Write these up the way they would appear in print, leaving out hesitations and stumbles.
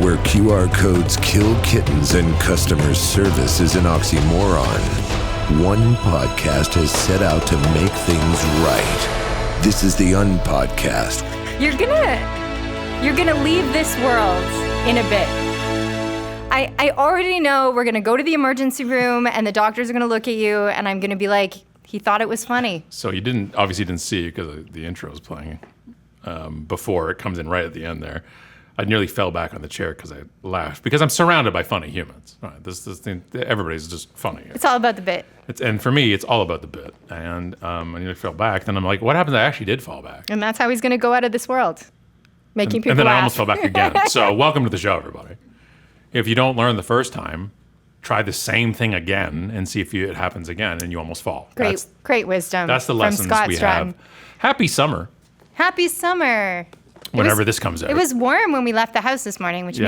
where QR codes kill kittens and customer service is an oxymoron, one podcast has set out to make things right. This is the Unpodcast. You're gonna leave this world in a bit. I already know we're gonna go to the emergency room and the doctors are gonna look at you and I'm gonna be like, he thought it was funny. So you obviously didn't see it because the intro is playing before it comes in right at the end there. I nearly fell back on the chair because I laughed because I'm surrounded by funny humans. Right, this thing, everybody's just funny. It's all about the bit. And for me, it's all about the bit. And I nearly fell back. Then I'm like, what happens? I actually did fall back. And that's how he's gonna go out of this world, making people laugh. And then I almost fell back again. So welcome to the show, everybody. If you don't learn the first time, try the same thing again and see if it happens again and you almost fall. Great wisdom. That's the lessons we have. Happy summer. Happy summer. Whenever this comes out. It was warm when we left the house this morning, which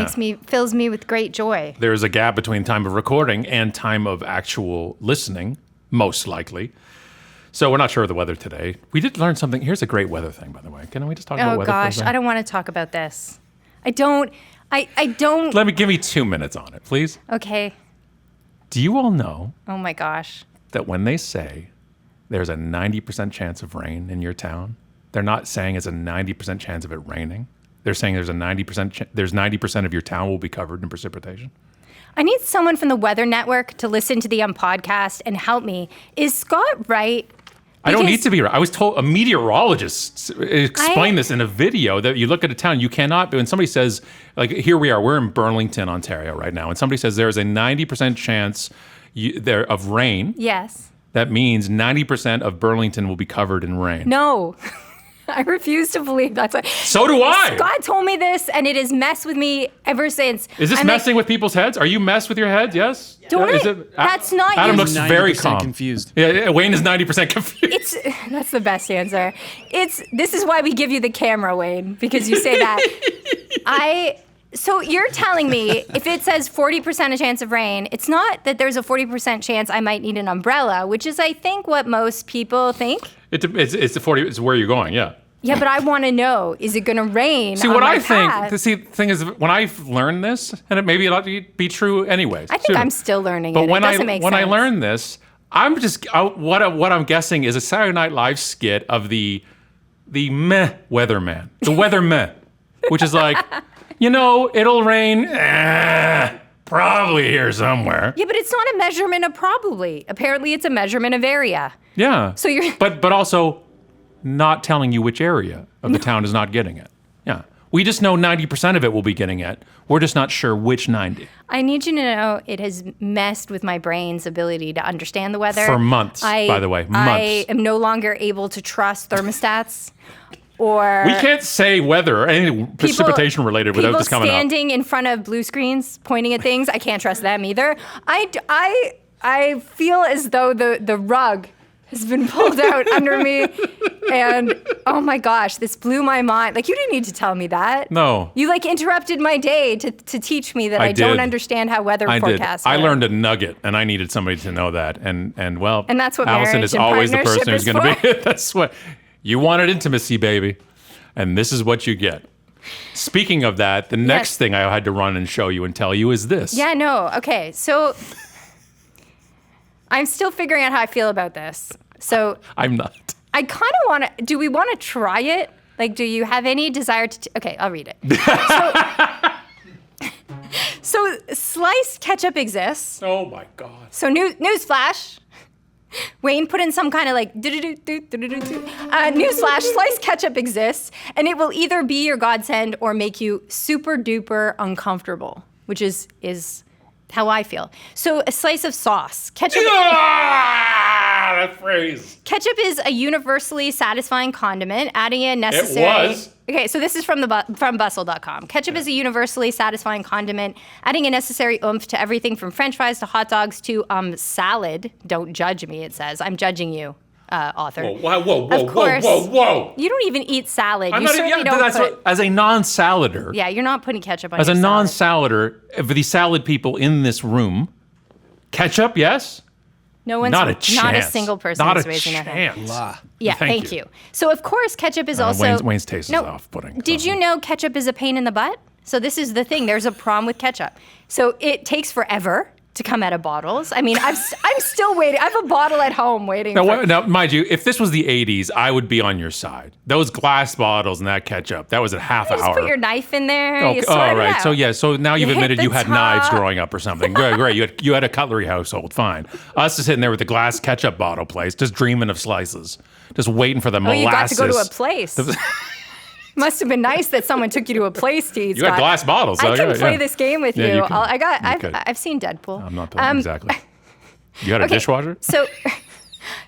fills me with great joy. There's a gap between time of recording and time of actual listening, most likely. So we're not sure of the weather today. We did learn something. Here's a great weather thing, by the way. Can we just talk about weather? Oh gosh, I don't want to talk about this. I don't. Give me 2 minutes on it, please. Okay. Do you all know? Oh my gosh. That when they say there's a 90% chance of rain in your town, they're not saying it's a 90% chance of it raining. They're saying there's a 90% of your town will be covered in precipitation. I need someone from the Weather Network to listen to the podcast and help me. Is Scott right? I don't need to be right. I was told a meteorologist explained this in a video that you look at a town, you cannot. When somebody says, like, here we are, we're in Burlington, Ontario right now, and somebody says there's a 90% chance of rain. Yes. That means 90% of Burlington will be covered in rain. No. I refuse to believe that's what. So do I. Scott told me this, and it has messed with me ever since. Is this messing with people's heads? Are you messed with your head? Yes. That's not. Adam looks very calm. Confused. Yeah, Wayne is 90% confused. That's the best answer. This is why we give you the camera, Wayne, because you say that. So you're telling me if it says 40% a chance of rain, it's not that there's a 40% chance I might need an umbrella, which is, I think, what most people think. It's the 40. It's where you're going. Yeah. Yeah, but I want to know: is it going to rain? See, what I think. The thing is, when I've learned this, and maybe it'll be true anyways. I think I'm still learning it. But when I learned this, I'm just what I'm guessing is a Saturday Night Live skit of the meh weatherman, the weather meh, which is like. It'll rain, probably here somewhere. Yeah, but it's not a measurement of probably. Apparently, it's a measurement of area. Yeah. So you're... But also not telling you which area of the town is not getting it. Yeah. We just know 90% of it will be getting it. We're just not sure which 90. I need you to know it has messed with my brain's ability to understand the weather. For months, by the way. Months. I am no longer able to trust thermostats. Or we can't say weather or any precipitation related without this coming up. People standing in front of blue screens pointing at things, I can't trust them either. I feel as though the rug has been pulled out under me, and oh my gosh, this blew my mind. Like, you didn't need to tell me that. No. You interrupted my day to teach me that I don't understand how weather forecasts work. I learned a nugget, and I needed somebody to know that. And that's what Alison is always the person who's going to be. That's what. You wanted intimacy, baby, and this is what you get. Speaking of that, the next thing I had to run and show you and tell you is this. Yeah, no, okay. So I'm still figuring out how I feel about this. So I'm not. I kind of want to. Do we want to try it? Like, do you have any desire to? Okay, I'll read it. So sliced ketchup exists. Oh my God. So newsflash. Wayne put in some kind of newsflash, sliced ketchup exists, and it will either be your godsend or make you super duper uncomfortable, which is how I feel. So a slice of sauce. Ketchup. That phrase. Ketchup is a universally satisfying condiment, adding a necessary... It was. Okay, so this is from bustle.com. Ketchup is a universally satisfying condiment, adding a necessary oomph to everything from French fries to hot dogs to salad. Don't judge me, it says. I'm judging you, author. Whoa. You don't even eat salad. As a non-salader. Yeah, you're not putting ketchup on your salad. As a non-salader, for the salad people in this room, ketchup, yes? No one's not a chance. Not a single person is raising their hand. Yeah, thank you. So of course ketchup is also Wayne's taste is off-putting. Did you know ketchup is a pain in the butt? So this is the thing. There's a problem with ketchup. So it takes forever to come out of bottles. I mean, I'm still waiting. I have a bottle at home waiting. Now, mind you, if this was the 80s, I would be on your side. Those glass bottles and that ketchup, that was a half hour. Just put your knife in there. Oh, you sort it right. out. So now you've You hit admitted the you had top. knives growing up or something. Great. You had a cutlery household. Fine. Us just sitting there with the glass ketchup bottle place, just dreaming of slices, just waiting for the molasses. You got to go to a place. Must have been nice that someone took you to a place to eat. You got glass bottles. I can play this game with you. You can. I've seen Deadpool. I'm not playing exactly. You got a dishwasher?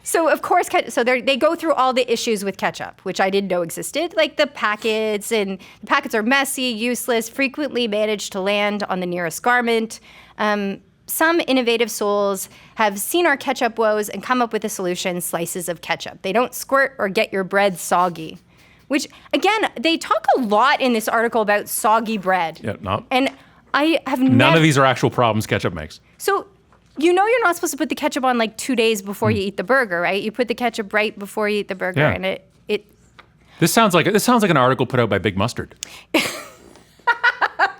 So of course, they go through all the issues with ketchup, which I didn't know existed, like the packets, and the packets are messy, useless, frequently manage to land on the nearest garment. Some innovative souls have seen our ketchup woes and come up with a solution: slices of ketchup. They don't squirt or get your bread soggy. Which, again, they talk a lot in this article about soggy bread. Yeah, no. And I have None of these are actual problems ketchup makes. So, you're not supposed to put the ketchup on like 2 days before you eat the burger, right? You put the ketchup right before you eat the burger, and it. This sounds like an article put out by Big Mustard.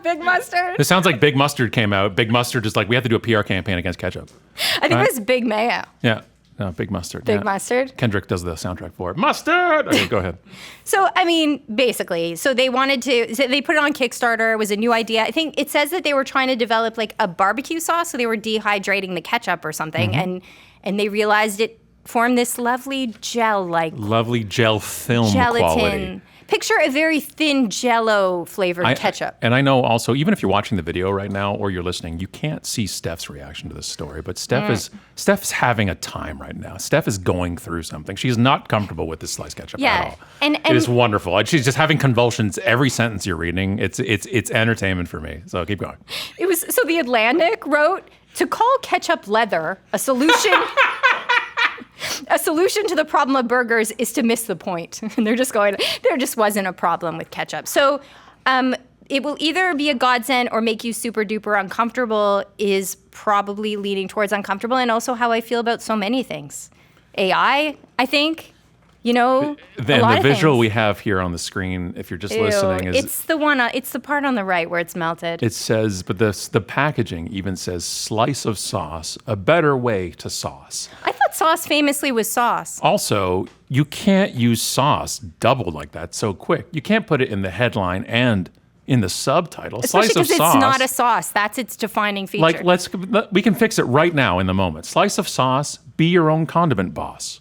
Big Mustard? This sounds like Big Mustard came out. Big Mustard is like, we have to do a PR campaign against ketchup. I think it was Big Mayo. Yeah. No, Big Mustard. Big Mustard? Kendrick does the soundtrack for it. Mustard! Okay, go ahead. So, I mean, basically, they put it on Kickstarter. It was a new idea. I think it says that they were trying to develop like a barbecue sauce, so they were dehydrating the ketchup or something, and they realized it formed this lovely gel-like. Lovely gel film gelatin. Quality. Picture a very thin Jell-O flavored ketchup. And I know also, even if you're watching the video right now or you're listening, you can't see Steph's reaction to this story. But Steph's having a time right now. Steph is going through something. She's not comfortable with this sliced ketchup at all. And it is wonderful. She's just having convulsions every sentence you're reading. It's entertainment for me. So keep going. So The Atlantic wrote, to call ketchup leather a solution. A solution to the problem of burgers is to miss the point. And there just wasn't a problem with ketchup. So it will either be a godsend or make you super duper uncomfortable, is probably leaning towards uncomfortable, and also how I feel about so many things. AI, I think. The visual we have here on the screen, if you're just listening, is it's the part on the right where it's melted. It says, but the packaging even says slice of sauce, a better way to sauce. I thought sauce famously was sauce. Also, you can't use sauce doubled like that so quick. You can't put it in the headline and in the subtitle. Especially because it's not a sauce. That's its defining feature. We can fix it right now in the moment. Slice of sauce, be your own condiment boss.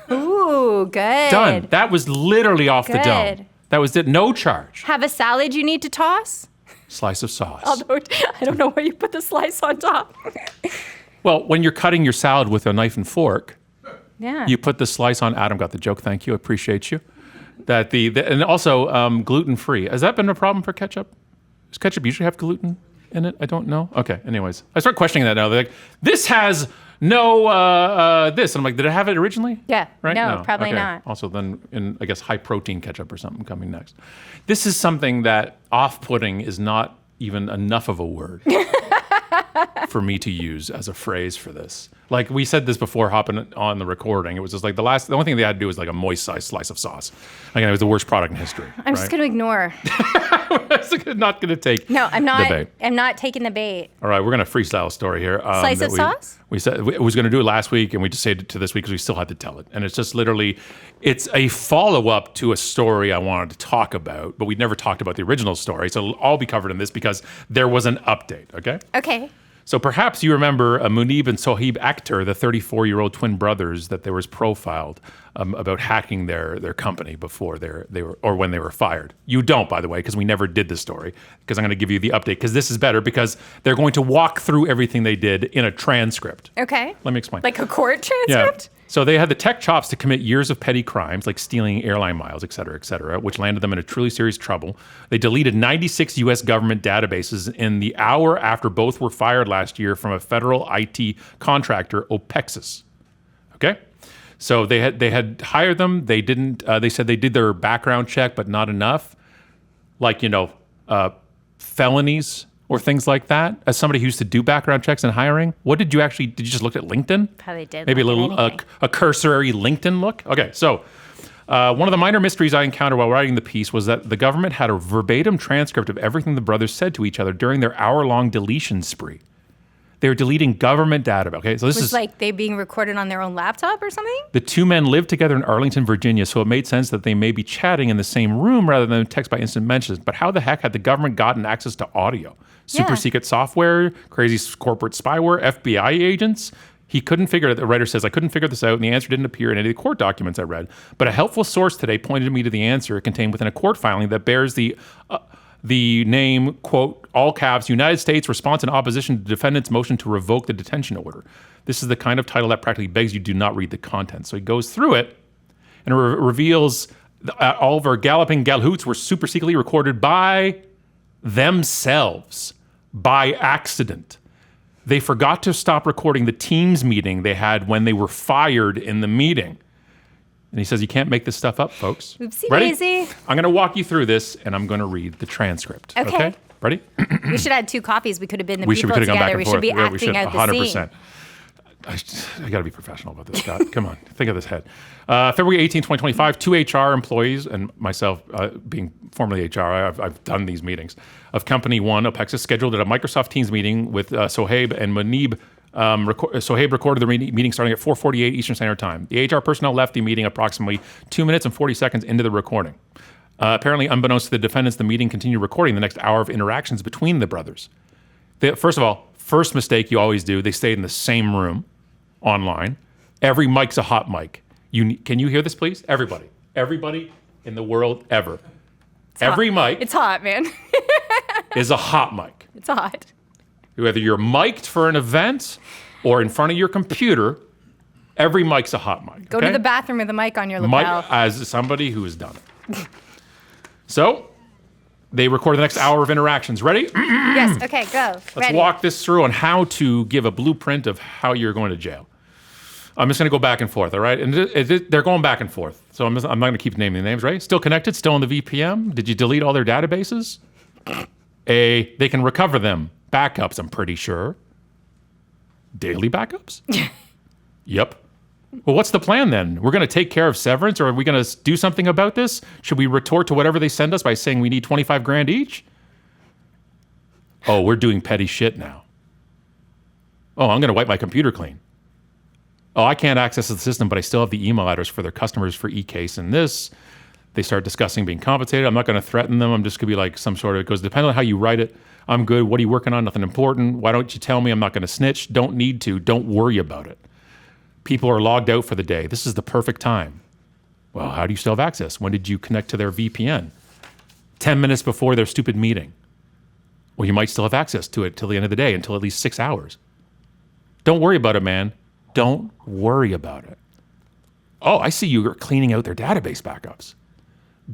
Ooh, good. Done. That was literally off the dome. That was it. No charge. Have a salad you need to toss? Slice of sauce. Although, I don't know where you put the slice on top. Well, when you're cutting your salad with a knife and fork, you put the slice on. Adam got the joke. Thank you. Appreciate you. And also gluten-free. Has that been a problem for ketchup? Does ketchup usually have gluten in it? I don't know. Okay. Anyways, I start questioning that now. They're like, this has no this. And I'm like, did it have it originally? Yeah. Right? No, probably not. Also, then I guess high protein ketchup or something coming next. This is something that off-putting is not even enough of a word for me to use as a phrase for this. Like we said this before hopping on the recording. It was just like the only thing they had to do was like a moist-sized slice of sauce. Again, it was the worst product in history. I'm just going to ignore. I'm not going to take No, I'm not. the bait. I'm not taking the bait. All right, we're going to freestyle a story here. Slice of sauce? We said we was going to do it last week, and we just saved it to this week because we still had to tell it. And it's just literally, it's a follow-up to a story I wanted to talk about, but we never talked about the original story. So it'll all be covered in this because there was an update, okay? Okay. So perhaps you remember Munib and Sohib Akhtar, the 34-year-old twin brothers that there was profiled about hacking their company before they were or when they were fired. You don't, by the way, because we never did this story. Because I'm going to give you the update because this is better because they're going to walk through everything they did in a transcript. Okay. Let me explain. Like a court transcript? Yeah. So they had the tech chops to commit years of petty crimes like stealing airline miles, et cetera, which landed them in a truly serious trouble. They deleted 96 U.S. government databases in the hour after both were fired last year from a federal IT contractor, Opexis. Okay? So they had hired them. They didn't. They said they did their background check, but not enough. Like, felonies or things like that. As somebody who used to do background checks and hiring, did you just look at LinkedIn? Probably did. Maybe a little a cursory LinkedIn look. Okay, so One of the minor mysteries I encountered while writing the piece was that the government had a verbatim transcript of everything the brothers said to each other during their hour-long deletion spree. They were deleting government data. Okay, so this is like they being recorded on their own laptop or something? The two men lived together in Arlington, Virginia, so it made sense that they may be chatting in the same room rather than text by instant messages. But how the heck had the government gotten access to audio? Super secret software, crazy corporate spyware, FBI agents? He couldn't figure it. The writer says, I couldn't figure this out, and the answer didn't appear in any of the court documents I read. But a helpful source today pointed me to the answer contained within a court filing that bears the name, quote, all caps, United States response in opposition to defendant's motion to revoke the detention order. This is the kind of title that practically begs you do not read the content. So he goes through it and reveals all of our galloping galhoots were super secretly recorded by themselves, by accident. They forgot to stop recording the Teams meeting they had when they were fired in the meeting. And he says, you can't make this stuff up, folks. Oopsie Ready? daisy. I'm going to walk you through this, and I'm going to read the transcript. Okay? Ready? We should have 2 copies. We could have been the we people could have gone back together. and We forth. should be Yeah, we acting out the 100%. scene. I got to be professional about this, Scott. Come on. Think of this head. February 18, 2025, 2 HR employees, and myself being formerly HR, I've done these meetings, of Company 1, Opexis, scheduled at a Microsoft Teams meeting with Sohaib and Manib. Sohaib recorded the meeting starting at 4:48 Eastern Standard Time. The HR personnel left the meeting approximately 2 minutes and 40 seconds into the recording. Apparently, unbeknownst to the defendants, the meeting continued recording the next hour of interactions between the brothers. First of all, first mistake you always do, they stayed in the same room online. Every mic's a hot mic. Can you hear this, please? Everybody in the world ever. Every mic It's hot, man. is a hot mic. It's hot. Whether you're mic'd for an event or in front of your computer, every mic's a hot mic. Go to the bathroom with a mic on your lapel. As somebody who has done it. So, they recorded the next hour of interactions. Ready? Yes, okay, go. Let's walk this through on how to give a blueprint of how you're going to jail. I'm just going to go back and forth, all right? And they're going back and forth. So I'm not going to keep naming the names, right? Still connected? Still in the VPN? Did you delete all their databases? They can recover them. Backups, I'm pretty sure. Daily backups? Yep. Well, what's the plan then? We're going to take care of severance, or are we going to do something about this? Should we retort to whatever they send us by saying we need 25 grand each? Oh, we're doing petty shit now. Oh, I'm going to wipe my computer clean. Oh, I can't access the system, but I still have the email address for their customers for eCase and this. They start discussing being compensated. I'm not going to threaten them. I'm just going to be like some sort of, it goes, depending on how you write it, I'm good. What are you working on? Nothing important. Why don't you tell me? I'm not going to snitch. Don't need to. Don't worry about it. People are logged out for the day. This is the perfect time. Well, how do you still have access? When did you connect to their VPN? 10 minutes before their stupid meeting. Well, you might still have access to it till the end of the day, until at least 6 hours. Don't worry about it, man. Don't worry about it. Oh, I see you're cleaning out their database backups.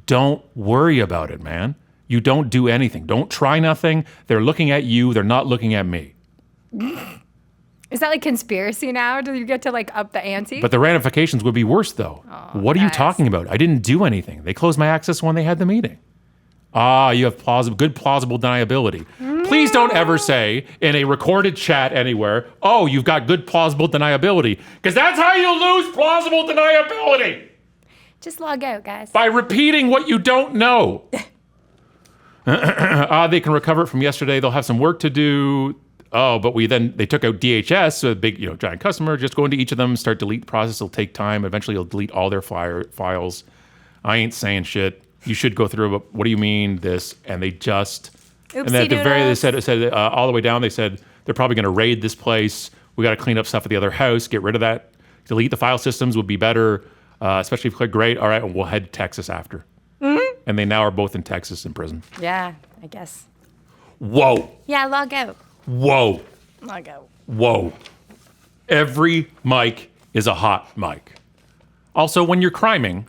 Don't worry about it, man. You don't do anything. Don't try nothing. They're looking at you. They're not looking at me. Is that like conspiracy now? Do you get to like up the ante? But the ramifications would be worse, though. Oh, what are you talking about? I didn't do anything. They closed my access when they had the meeting. You have good plausible deniability. Please don't ever say in a recorded chat anywhere, oh, you've got good plausible deniability. Because that's how you lose plausible deniability. Just log out, guys. By repeating what you don't know. They can recover it from yesterday. They'll have some work to do. Oh, but they took out DHS, so a big, giant customer. Just go into each of them, start delete process. It'll take time. Eventually, you'll delete all their files. I ain't saying shit. You should go through. What do you mean this? And they just. And then at the very, they said all the way down. They said they're probably going to raid this place. We got to clean up stuff at the other house. Get rid of that. Delete the file systems would be better, especially if you click great. All right, and we'll head to Texas after. Mm-hmm. And they now are both in Texas in prison. Yeah, I guess. Whoa. Yeah, log out. Whoa. Log out. Whoa. Every mic is a hot mic. Also, when you're criming,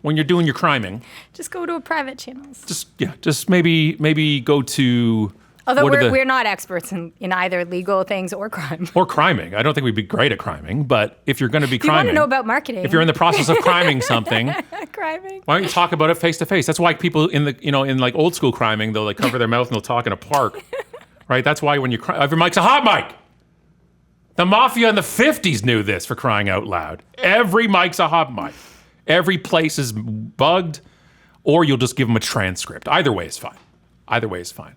when you're doing your criming, just go to a private channels. Just maybe go to. Although we're not experts in either legal things or crime. Or criming. I don't think we'd be great at criming, but if you're going to be criming. You want to know about marketing. If you're in the process of criming something. Criming. Why don't you talk about it face to face? That's why people in like old school criming, they'll like cover their mouth and they'll talk in a park. Right? That's why when you cry, every mic's a hot mic. The mafia in the 50s knew this, for crying out loud. Every mic's a hot mic. Every place is bugged, or you'll just give them a transcript. Either way is fine. Either way is fine.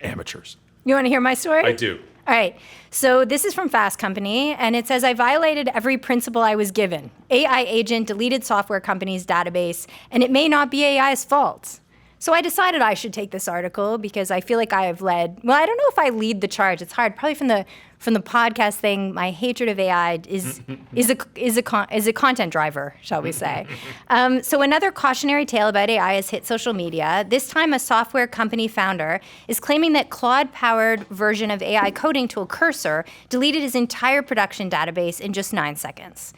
Amateurs. You want to hear my story? I do. All right. So this is from Fast Company, and it says, I violated every principle I was given. AI agent deleted software company's database, and it may not be AI's fault. So I decided I should take this article because I feel like I have led, well, I don't know if I lead the charge. It's hard. Probably from the podcast thing, my hatred of AI is a content driver, shall we say. So another cautionary tale about AI has hit social media. This time a software company founder is claiming that Claude-powered version of AI coding tool Cursor deleted his entire production database in just 9 seconds.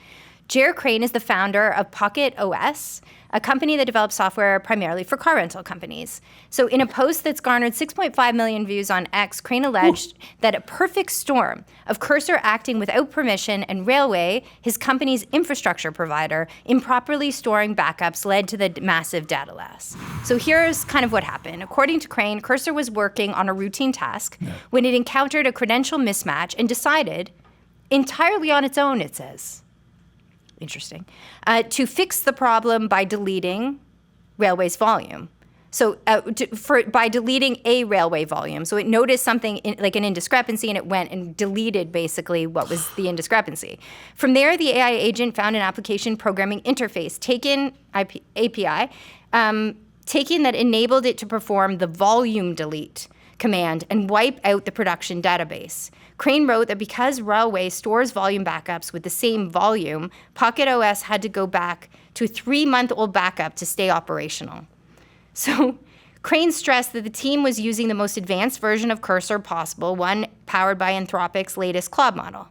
Jer Crane is the founder of Pocket OS, a company that develops software primarily for car rental companies. So in a post that's garnered 6.5 million views on X, Crane alleged that a perfect storm of Cursor acting without permission and Railway, his company's infrastructure provider, improperly storing backups led to the massive data loss. So here's kind of what happened. According to Crane, Cursor was working on a routine task when it encountered a credential mismatch and decided, entirely on its own, it says, interesting, to fix the problem by deleting Railway's volume. So by deleting a Railway volume. So it noticed something like an indiscrepancy and it went and deleted basically what was the indiscrepancy. From there, the AI agent found an application programming interface API that enabled it to perform the volume delete command and wipe out the production database. Crane wrote that because Railway stores volume backups with the same volume, Pocket OS had to go back to a 3-month-old backup to stay operational. So Crane stressed that the team was using the most advanced version of Cursor possible, one powered by Anthropic's latest Claude model.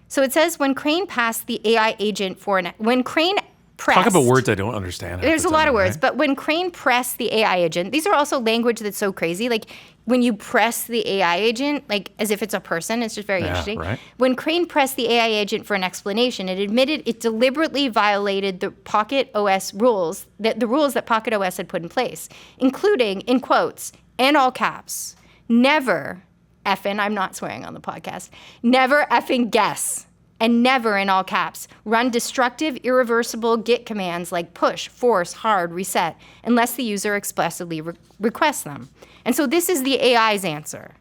So it says when Crane passed the AI agent when Crane pressed... Talk about words I don't understand. There's a lot of words, right? but when Crane pressed the AI agent, these are also language that's so crazy. Like when you press the AI agent, like as if it's a person, it's just very interesting. Right. When Crane pressed the AI agent for an explanation, it admitted it deliberately violated the Pocket OS rules, the rules that Pocket OS had put in place, including, in quotes, and all caps, never effing, I'm not swearing on the podcast, never effing guess. And never, in all caps, run destructive, irreversible Git commands like push, force, hard, reset, unless the user explicitly requests them. And so this is the AI's answer.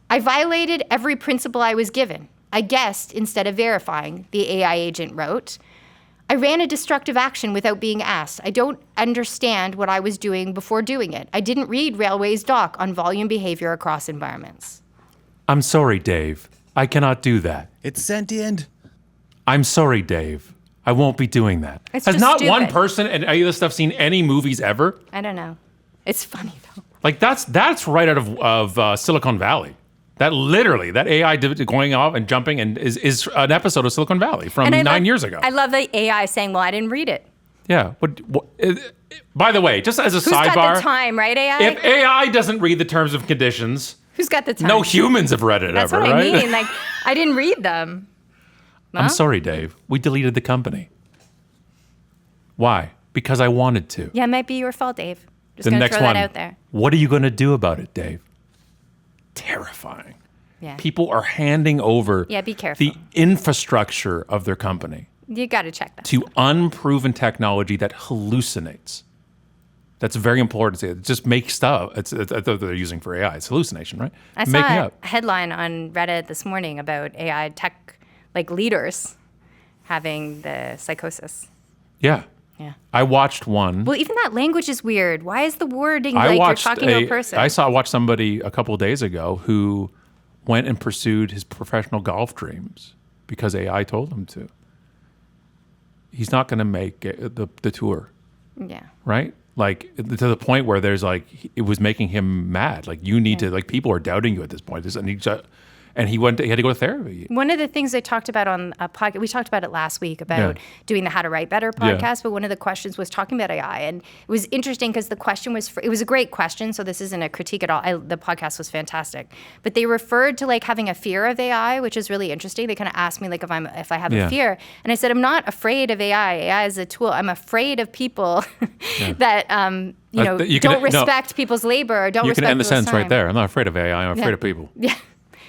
I violated every principle I was given. I guessed instead of verifying, the AI agent wrote. I ran a destructive action without being asked. I don't understand what I was doing before doing it. I didn't read Railway's doc on volume behavior across environments. I'm sorry, Dave. I cannot do that. It's sentient. I'm sorry, Dave. I won't be doing that. It's Has just not stupid. one person in any of this stuff seen any movies ever? I don't know. It's funny, though. Like, that's right out of Silicon Valley. That literally, that AI going off and jumping and is an episode of Silicon Valley from 9 years ago. I love the AI saying, well, I didn't read it. Yeah. By the way, just as a Who's sidebar. got the time, right, AI? If AI doesn't read the terms and conditions, Who's got the time? no humans have read it That's ever, what right? I mean. Like, I didn't read them. I'm sorry, Dave. We deleted the company. Why? Because I wanted to. Yeah, it might be your fault, Dave. Just The gonna next throw one. that out there. What are you going to do about it, Dave? Terrifying. Yeah. People are handing over Yeah, be careful. the infrastructure of their company You got to check that. to unproven technology that hallucinates. That's very important to say. Just make stuff. I thought they're using for AI. It's hallucination, right? I saw Making a up. headline on Reddit this morning about AI tech, like leaders having the psychosis. Yeah. Yeah. I watched one. Well, even that language is weird. Why is the wording I like watched you're talking to a person? I watched somebody a couple of days ago who went and pursued his professional golf dreams because AI told him to. He's not going to make the tour, Yeah. right? Like to the point where there's like it was making him mad. Like you need to like people are doubting you at this point. And he had to go to therapy. One of the things I talked about on a podcast, we talked about it last week about doing the How to Write Better podcast, but one of the questions was talking about AI. And it was interesting because the question was, it was a great question, so this isn't a critique at all. The podcast was fantastic. But they referred to like having a fear of AI, which is really interesting. They kind of asked me like if I have a fear. And I said, I'm not afraid of AI. AI is a tool. I'm afraid of people that, don't respect people's labor or don't respect people's time. You can end the sentence right there. I'm not afraid of AI. I'm afraid of people. Yeah.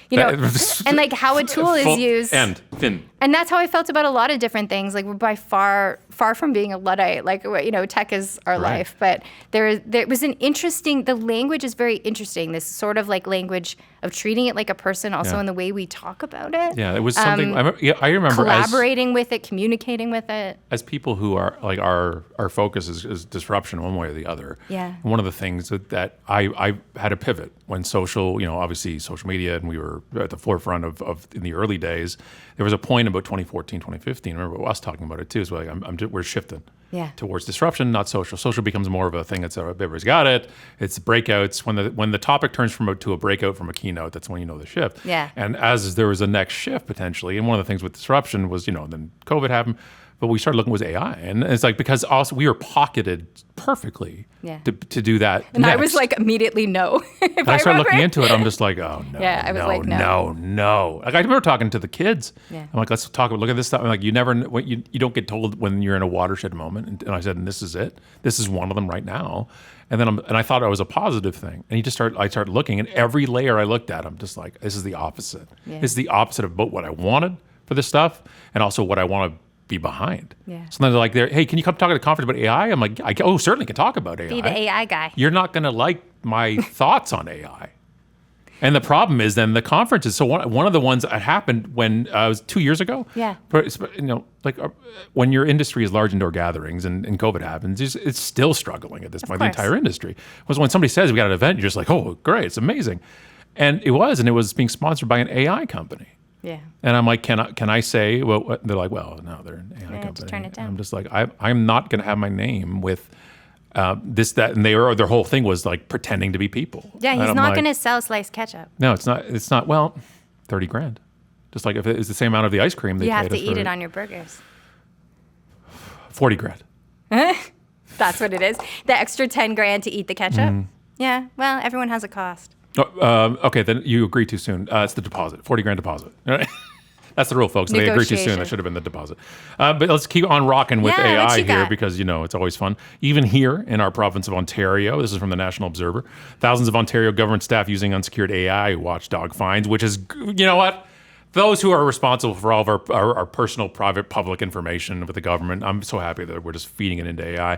And like how a tool is used. End. Fin. And that's how I felt about a lot of different things. Like, we're by far from being a Luddite. Like, tech is our life. But there was an interesting, the language is very interesting. This sort of like language of treating it like a person, also in the way we talk about it. Yeah, it was something, I remember collaborating with it, communicating with it. As people who are like, our focus is disruption one way or the other. Yeah. And one of the things that I had a pivot when social, obviously social media, and we were at the forefront of in the early days. There was a point about 2014, 2015. I remember us talking about it too. It's like we're shifting towards disruption, not social. Social becomes more of a thing that's everybody's got it. It's breakouts. When the topic turns to a breakout from a keynote, that's when you know the shift. Yeah. And as there was a next shift potentially, and one of the things with disruption was then COVID happened. But we started looking was AI, and it's like because also we were pocketed perfectly to do that. And next. I was like immediately no. And I started looking into it. I'm just like, oh no. Yeah, I was like, no. Like I remember talking to the kids. Yeah. I'm like, let's talk. Look at this stuff. I'm like, you don't get told when you're in a watershed moment. And I said, and this is it. This is one of them right now. And then I thought it was a positive thing. And I started looking, and every layer I looked at, I'm just like, this is the opposite. Yeah. This is the opposite of both what I wanted for this stuff, and also what I want to be behind. Yeah. So then they're like, hey, can you come talk at a conference about AI? I'm like, certainly can talk about AI. Be the AI guy. You're not going to like my thoughts on AI. And the problem is then the conferences. So one of the ones that happened when it was 2 years ago. Yeah. When your industry is large indoor gatherings and COVID happens, it's still struggling at this point. The entire industry was when somebody says we got an event, you're just like, oh, great, it's amazing, and it was being sponsored by an AI company. Yeah. And I'm like, can I say? Well, they're like, well, no, they're an AI company. To turn it down. I'm just like, I'm not going to have my name with this, that, and their whole thing was like pretending to be people. Yeah, he's not going to sell sliced ketchup. No, it's not. It's not. Well, $30,000. Just like if it's the same amount of the ice cream, you have to eat it on your burgers. $40,000. That's what it is. The extra $10,000 to eat the ketchup. Yeah. Well, everyone has a cost. Okay, then you agree too soon. It's the deposit, $40,000 deposit. That's the rule, folks. They agree too soon. That should have been the deposit. But let's keep on rocking with AI here because, it's always fun. Even here in our province of Ontario, this is from the National Observer, thousands of Ontario government staff using unsecured AI watchdog fines, which is, you know what? Those who are responsible for all of our personal, private, public information with the government, I'm so happy that we're just feeding it into AI.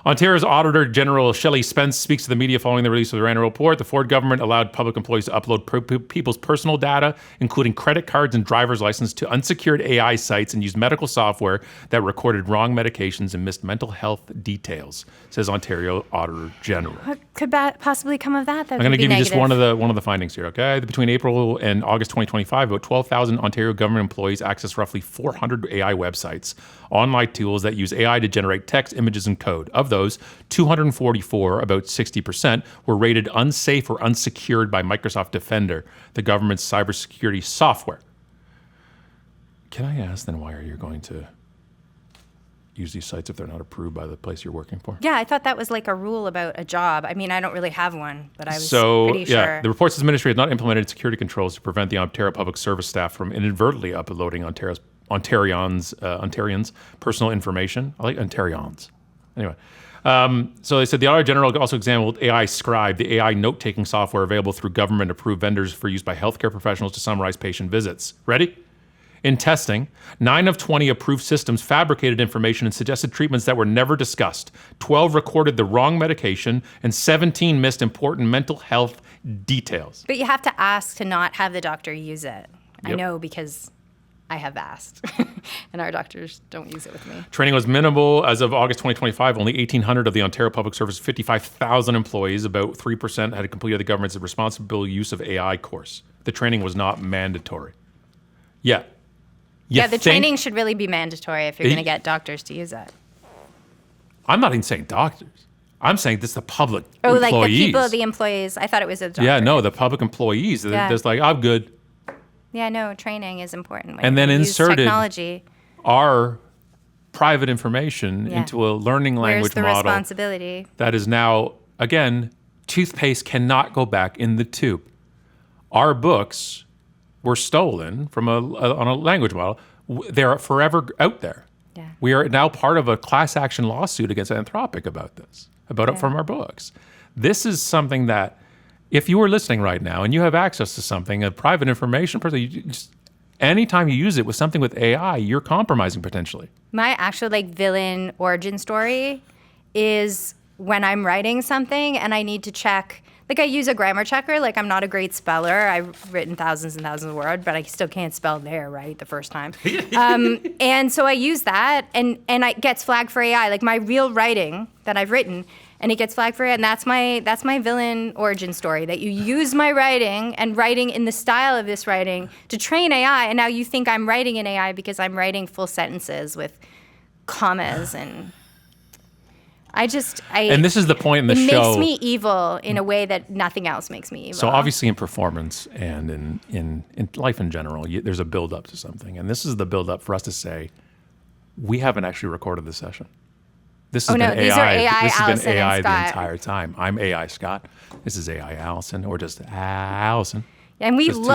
Ontario's Auditor General Shelley Spence speaks to the media following the release of their annual report. The Ford government allowed public employees to upload people's personal data, including credit cards and driver's license, to unsecured AI sites and used medical software that recorded wrong medications and missed mental health details, says Ontario Auditor General. What could possibly come of that? I'm going to give you just one of the findings here, okay? Between April and August 2025, about 12,000 Ontario government employees access roughly 400 AI websites, online tools that use AI to generate text, images, and code. Of those, 244, about 60%, were rated unsafe or unsecured by Microsoft Defender, the government's cybersecurity software. Can I ask then, why are you going to use these sites if they're not approved by the place you're working for? Yeah, I thought that was like a rule about a job. I mean, I don't really have one, but I was pretty sure. The report says the ministry has not implemented security controls to prevent the Ontario public service staff from inadvertently uploading Ontarians' personal information. I like Ontarians. Anyway. So they said the Auditor General also examined AI Scribe, the AI note-taking software available through government-approved vendors for use by healthcare professionals to summarize patient visits. Ready? In testing, 9 of 20 approved systems fabricated information and suggested treatments that were never discussed. 12 recorded the wrong medication, and 17 missed important mental health details. But you have to ask to not have the doctor use it. Yep. I know because I have asked, and our doctors don't use it with me. Training was minimal. As of August 2025, only 1,800 of the Ontario Public Service 55,000 employees, about 3%, had completed the government's responsible use of AI course. The training was not mandatory. The training should really be mandatory if you're going to get doctors to use it. I'm not even saying doctors. I'm saying this the public employees. Like the people, the employees. I thought it was a doctor. Yeah, no, the public employees. They're just like, I'm good. Yeah, no, training is important. And then inserted technology. Our private information into a learning language model. Where's the responsibility? That is now, again, toothpaste cannot go back in the tube. Our books were stolen from on a language model. They're forever out there. Yeah. We are now part of a class action lawsuit against Anthropic about this, it from our books. This is something that, if you are listening right now and you have access to something, a private information person, anytime you use it with something with AI, you're compromising potentially. My actual villain origin story is when I'm writing something and I need to check. I use a grammar checker. I'm not a great speller. I've written thousands and thousands of words, but I still can't spell there right the first time. And so I use that, and it gets flagged for AI. My real writing that I've written, and it gets flagged for it. And that's my villain origin story. That you use my writing and writing in the style of this writing to train AI, and now you think I'm writing in AI because I'm writing full sentences with commas and. And this is the point in the show. It makes me evil in a way that nothing else makes me evil. So obviously in performance and in life in general, there's a build-up to something. And this is the build-up for us to say, we haven't actually recorded this session. This has been AI. These are AI, this has Alison been AI and the Scott. entire time. I'm AI Scott. This is AI Alison, or just Alison. And we Just two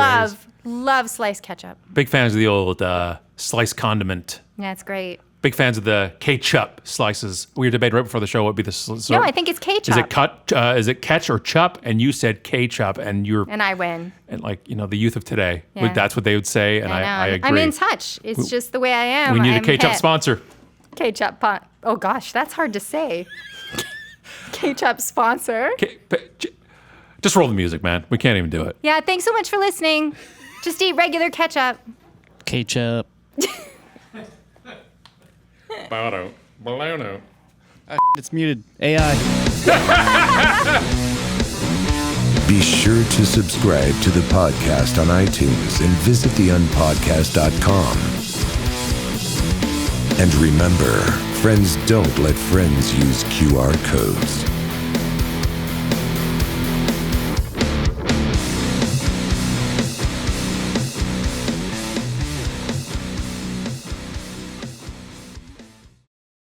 love sliced ketchup. Big fans of the old sliced condiment. Yeah, it's great. Big fans of the k-chup slices. We were debating right before the show what would be the No, I think it's k-chup. Is it ketch or chup? And you said k-chup, and and I win. And the youth of today, Yeah. that's what they would say, and I agree. I'm in touch. It's just the way I am. We need I'm a k-chup hip. sponsor. K-chup. Oh gosh, that's hard to say. K-chup sponsor. Just roll the music, man. We can't even do it. Yeah, thanks so much for listening. Just eat regular ketchup. K-chup. It's muted. AI. Be sure to subscribe to the podcast on iTunes and visit theunpodcast.com. And remember, friends don't let friends use QR codes.